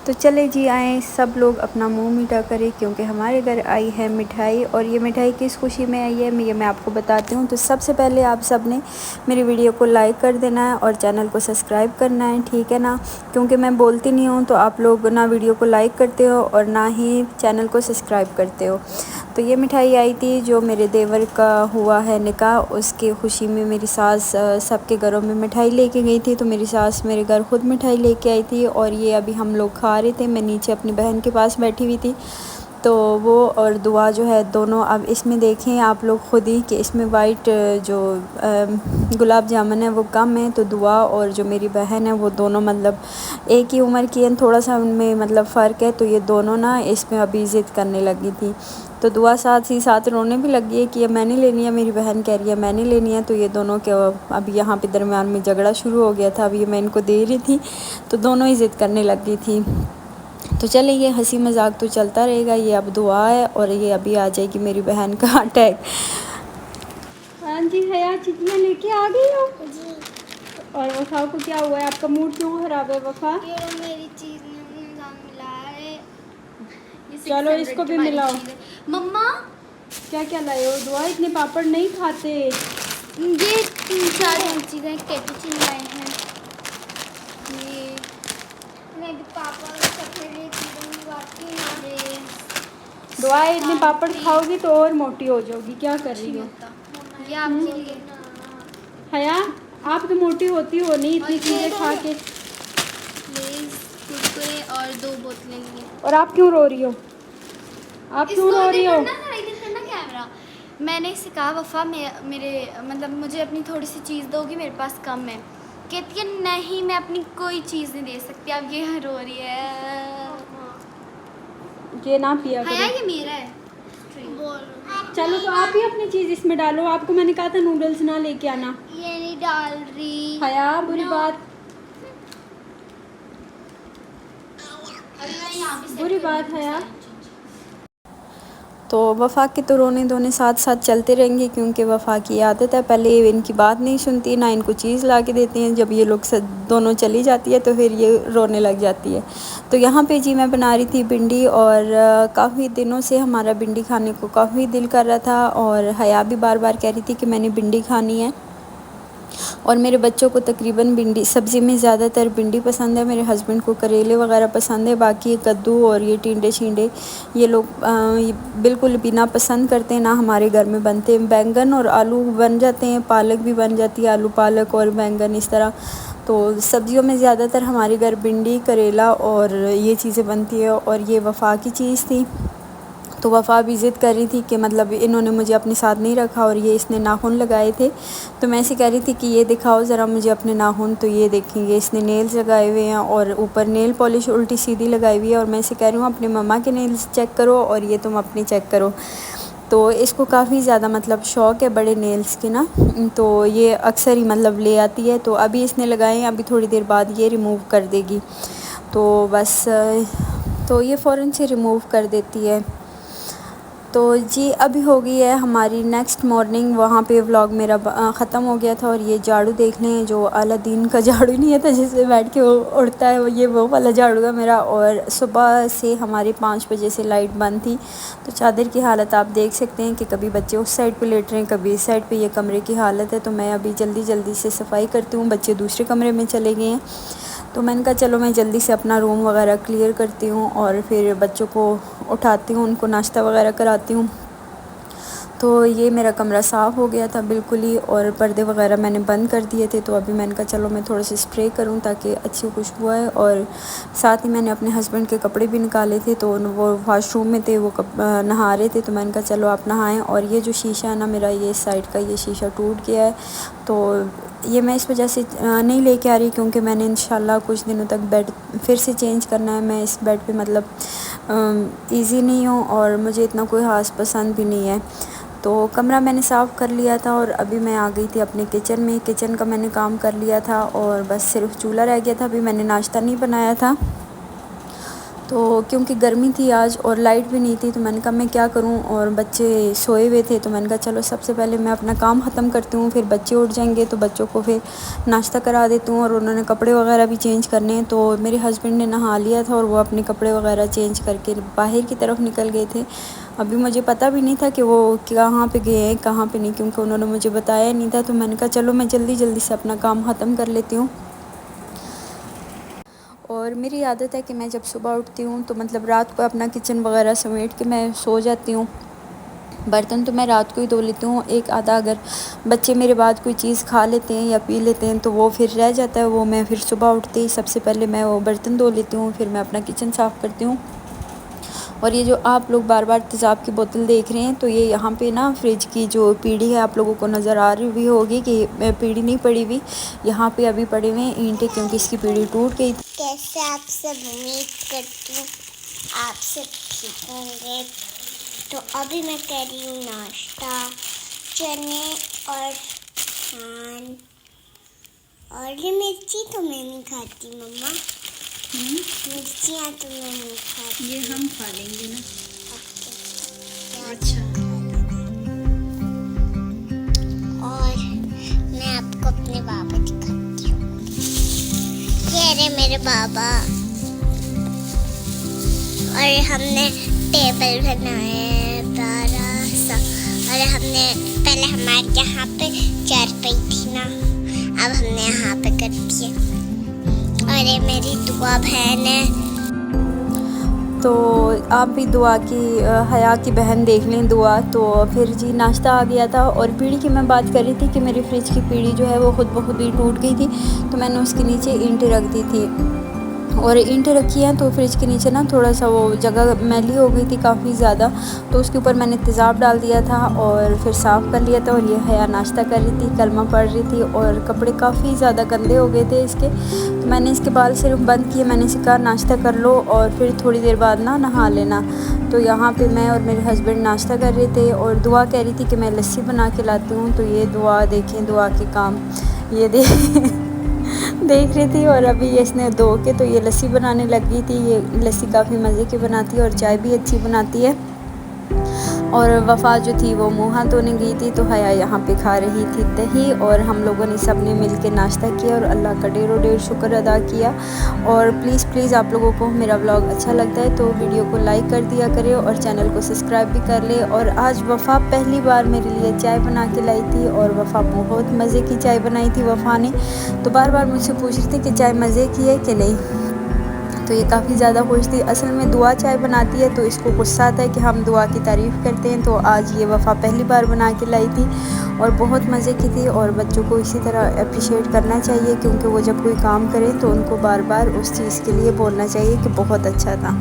तो चले जी आए सब लोग अपना मुंह मीठा करें क्योंकि हमारे घर आई है मिठाई। और ये मिठाई किस खुशी में आई है ये मैं आपको बताती हूँ। तो सबसे पहले आप सब ने मेरी वीडियो को लाइक कर देना है और चैनल को सब्सक्राइब करना है, ठीक है ना। क्योंकि मैं बोलती नहीं हूँ तो आप लोग ना वीडियो को लाइक करते हो और ना ही चैनल को सब्सक्राइब करते हो। तो ये मिठाई आई थी जो मेरे देवर का हुआ है निकाह, उसकी खुशी में मेरी सास सबके घरों में मिठाई लेके गई थी। तो मेरी सास मेरे घर खुद मिठाई लेके आई थी और ये अभी हम लोग खा रहे थे। मैं नीचे अपनी बहन के पास बैठी हुई थी। तो वो और दुआ जो है दोनों, अब इसमें देखें आप लोग ख़ुद ही कि इसमें वाइट जो गुलाब जामुन है वो कम है। तो दुआ और जो मेरी बहन है वो दोनों मतलब एक ही उम्र की है, थोड़ा सा उनमें मतलब फ़र्क है। तो ये दोनों ना इसमें अभी ज़िद करने लगी थी। तो दुआ साथ ही साथ रोने भी लगी है कि ये मैंने लेनी है, मेरी बहन कह रही है मैंने लेनी है। तो ये दोनों के अब यहाँ पे दरमियान में झगड़ा शुरू हो गया था। अब ये मैं इनको दे रही थी तो दोनों ही ज़िद करने लगी थी। तो चले ये हंसी मजाक तो चलता रहेगा। ये अब दुआ है और ये अभी आ जाएगी मेरी बहन का अटैक। हाँ जी हया, चिट्ठियाँ लेके आ गई हो जी। और वफ़ा को क्या हुआ है? आपका मूड क्यों ख़राब है वफ़ा? ये मेरी चीज़ मिला है। चलो इसको भी मिलाओ। मम्मा क्या क्या लाए हो? दुआ इतने पापड़ नहीं खाते। ये 3-4 चीज़ें कैपुचिनो लाए हैं। ये मैं भी पापड़ दुआ इतने पापड़ खाओगी तो और मोटी हो जाओगी। क्या कर रही हो? ये आपके लिए हया, आप तो मोटी होती हो नहीं इतनी चीज़ें खा के। लेज़ कुरकुरे और 2 बोतलें लिए। और आप क्यों रो रही हो? आप क्यों रो रही हो? कैमरा मैंने इसे कहा वफ़ा मेरे मतलब मुझे अपनी थोड़ी सी चीज़ दोगी, मेरे पास कम है। कहती है नहीं मैं अपनी कोई चीज़ नहीं दे सकती। अब ये रो रही है। ये ना पिया करो। हया ये मेरा है। चलो तो आप ही अपनी चीज़ इसमें डालो। आपको मैंने कहा था नूडल्स ना लेके आना। ये नहीं डाल रही हया, बुरी बात, बुरी बात है यार। तो वफ़ा के तो रोने धोने साथ साथ चलते रहेंगे क्योंकि वफ़ा की आदत है, पहले इनकी बात नहीं सुनती ना इनको चीज़ ला के देते हैं। जब ये लोग दोनों चली जाती है तो फिर ये रोने लग जाती है। तो यहाँ पे जी मैं बना रही थी भिंडी और काफ़ी दिनों से हमारा भिंडी खाने को काफ़ी दिल कर रहा था और हया भी बार बार कह रही थी कि मैंने भिंडी खानी है। और मेरे बच्चों को तकरीबन भिंडी सब्ज़ी में ज़्यादातर भिंडी पसंद है। मेरे हस्बैंड को करेले वगैरह पसंद है। बाकी कद्दू और ये टिंडे छिंडे ये लोग बिल्कुल भी ना पसंद करते हैं, ना हमारे घर में बनते हैं। बैंगन और आलू बन जाते हैं, पालक भी बन जाती है, आलू पालक और बैंगन इस तरह। तो सब्ज़ियों में ज़्यादातर हमारे घर भिंडी करेला और ये चीज़ें बनती है। और ये वफ़ा की चीज़ थी तो वफ़ा भी ज़िद कर रही थी कि मतलब इन्होंने मुझे अपने साथ नहीं रखा और ये इसने नाखून लगाए थे। तो मैं ऐसे कह रही थी कि ये दिखाओ ज़रा मुझे अपने नाखून। तो ये देखेंगे इसने नेल्स लगाए हुए हैं और ऊपर नेल पॉलिश उल्टी सीधी लगाई हुई है। और मैं ऐसे कह रही हूँ अपनी मम्मा के नेल्स चेक करो और ये तुम अपने चेक करो। तो इसको काफ़ी ज़्यादा मतलब शौक़ है बड़े नेल्स की ना, तो ये अक्सर ही मतलब ले आती है। तो अभी इसने लगाए हैं, अभी थोड़ी देर बाद ये रिमूव कर देगी। तो बस तो ये फ़ौरन से रिमूव कर देती है। तो जी अभी हो गई है हमारी नेक्स्ट मॉर्निंग। वहाँ पे व्लॉग मेरा ख़त्म हो गया था। और ये झाड़ू देख लें, जो अलादीन का झाड़ू नहीं है था जिससे बैठ के वो उड़ता है, ये वो वाला झाड़ू है मेरा। और सुबह से हमारे 5 बजे से लाइट बंद थी। तो चादर की हालत आप देख सकते हैं कि कभी बच्चे उस साइड पे लेट रहे हैं, कभी इस साइड पे। ये कमरे की हालत है। तो मैं अभी जल्दी से सफाई करती हूँ। बच्चे दूसरे कमरे में चले गए हैं। तो मैंने कहा चलो मैं जल्दी से अपना रूम वगैरह क्लियर करती हूँ और फिर बच्चों को उठाती हूँ, उनको नाश्ता वगैरह कराती हूँ। तो ये मेरा कमरा साफ़ हो गया था बिल्कुल ही और पर्दे वगैरह मैंने बंद कर दिए थे। तो अभी मैंने कहा चलो मैं थोड़ा सा स्प्रे करूं ताकि अच्छी खुशबू आए। और साथ ही मैंने अपने हस्बैंड के कपड़े भी निकाले थे, तो वो वाशरूम में थे, वो नहा रहे थे। तो मैंने कहा चलो आप नहाएं। और ये जो शीशा है ना मेरा, ये साइड का ये शीशा टूट गया है। तो ये मैं इस वजह से नहीं लेके आ रही क्योंकि मैंने इंशाल्लाह कुछ दिनों तक बेड फिर से चेंज करना है। मैं इस बेड पे मतलब ईज़ी नहीं हूँ और मुझे इतना कोई ख़ास पसंद भी नहीं है। तो कमरा मैंने साफ़ कर लिया था और अभी मैं आ गई थी अपने किचन में। किचन का मैंने काम कर लिया था और बस सिर्फ चूल्हा रह गया था। अभी मैंने नाश्ता नहीं बनाया था। तो क्योंकि गर्मी थी आज और लाइट भी नहीं थी, तो मैंने कहा मैं क्या करूं, और बच्चे सोए हुए थे, तो मैंने कहा चलो सबसे पहले मैं अपना काम ख़त्म करती हूँ, फिर बच्चे उठ जाएंगे तो बच्चों को फिर नाश्ता करा देती हूँ। और उन्होंने कपड़े वगैरह भी चेंज करने हैं, तो मेरे हस्बैंड ने नहा लिया था और वो अपने कपड़े वगैरह चेंज करके बाहर की तरफ निकल गए थे। अभी मुझे पता भी नहीं था कि वो कहाँ पे गए हैं कहाँ पे नहीं, क्योंकि उन्होंने मुझे बताया नहीं था। तो मैंने कहा चलो मैं जल्दी जल्दी से अपना काम ख़त्म कर लेती हूँ। और मेरी आदत है कि मैं जब सुबह उठती हूँ तो मतलब रात को अपना किचन वगैरह समेट के मैं सो जाती हूँ। बर्तन तो मैं रात को ही धो लेती हूँ, एक आधा अगर बच्चे मेरे बाद कोई चीज़ खा लेते हैं या पी लेते हैं तो वो फिर रह जाता है, वो मैं फिर सुबह उठते ही सबसे पहले मैं वो बर्तन धो लेती हूँ, फिर मैं अपना किचन साफ़ करती हूँ। और ये जो आप लोग बार बार तेज़ाब की बोतल देख रहे हैं, तो ये यहाँ पे ना फ्रिज की जो पीढ़ी है आप लोगों को नज़र आ रही हुई होगी कि पीढ़ी नहीं पड़ी हुई, यहाँ पे अभी पड़े हुए हैं ईंटें, क्योंकि इसकी पीढ़ी टूट गई। कैसे आप सब उम्मीद करती हूँ आप सब ठीक होंगे। तो अभी मैं कर रही हूँ नाश्ता, चने और खान। और ये मिर्ची तो मैं नहीं खाती मम्मा, मिर्चियाँ तो मैं नहीं खाती। ये हम खा लेंगे ना। अच्छा। और मैं आपको अपने बाबा दिखाती हूँ। ये रहे मेरे बाबा। और हमने टेबल बनाया है प्यारा सा। और हमने पहले हमारे यहाँ पे चारपाई थी ना, अब हमने यहाँ पे कर दी है। और ये मेरी दुआ बहन है। तो आप भी दुआ की हया की बहन देख लें दुआ। तो फिर जी नाश्ता आ गया था। और पीढ़ी की मैं बात कर रही थी कि मेरी फ्रिज की पीढ़ी जो है वो खुद ब खुद ही टूट गई थी, तो मैंने उसके नीचे ईंटें रख दी थी। और ईंटें रखी हैं तो फ्रिज के नीचे ना थोड़ा सा वो जगह मैली हो गई थी काफ़ी ज़्यादा, तो उसके ऊपर मैंने तेज़ाब डाल दिया था और फिर साफ़ कर लिया था। और ये हया नाश्ता कर रही थी, कलमा पढ़ रही थी, और कपड़े काफ़ी ज़्यादा गंदे हो गए थे इसके, तो मैंने इसके बाल सिर्फ बंद किए। मैंने इसे कहा नाश्ता कर लो और फिर थोड़ी देर बाद ना नहा लेना। तो यहाँ पे मैं और मेरे हस्बैंड नाश्ता कर रहे थे और दुआ कह रही थी कि मैं लस्सी बना के लाती हूँ। तो ये दुआ देखें, दुआ के काम ये देख रही थी। और अभी इसने धो के तो ये लस्सी बनाने लग गई थी। ये लस्सी काफ़ी मज़े की बनाती है और चाय भी अच्छी बनाती है। और वफ़ा जो थी वो मुँह हाथ धोने गई थी, तो हया यहाँ पे खा रही थी दही। और हम लोगों ने सब ने मिल के नाश्ता किया और अल्लाह का ढेरों ढेर शुक्र अदा किया। और प्लीज़ आप लोगों को मेरा व्लॉग अच्छा लगता है तो वीडियो को लाइक कर दिया करें और चैनल को सब्सक्राइब भी कर ले। और आज वफ़ा पहली बार मेरे लिए चाय बना के लाई थी, और वफ़ा बहुत मज़े की चाय बनाई थी वफ़ा ने। तो बार बार मुझसे पूछ रही थी कि चाय मज़े की है कि नहीं, तो ये काफ़ी ज़्यादा खुश थी। असल में दुआ चाय बनाती है तो इसको गुस्सा आता है कि हम दुआ की तारीफ़ करते हैं। तो आज ये वफ़ा पहली बार बना के लाई थी और बहुत मज़े की थी। और बच्चों को इसी तरह अप्रिशिएट करना चाहिए, क्योंकि वो जब कोई काम करें तो उनको बार बार उस चीज़ के लिए बोलना चाहिए कि बहुत अच्छा था।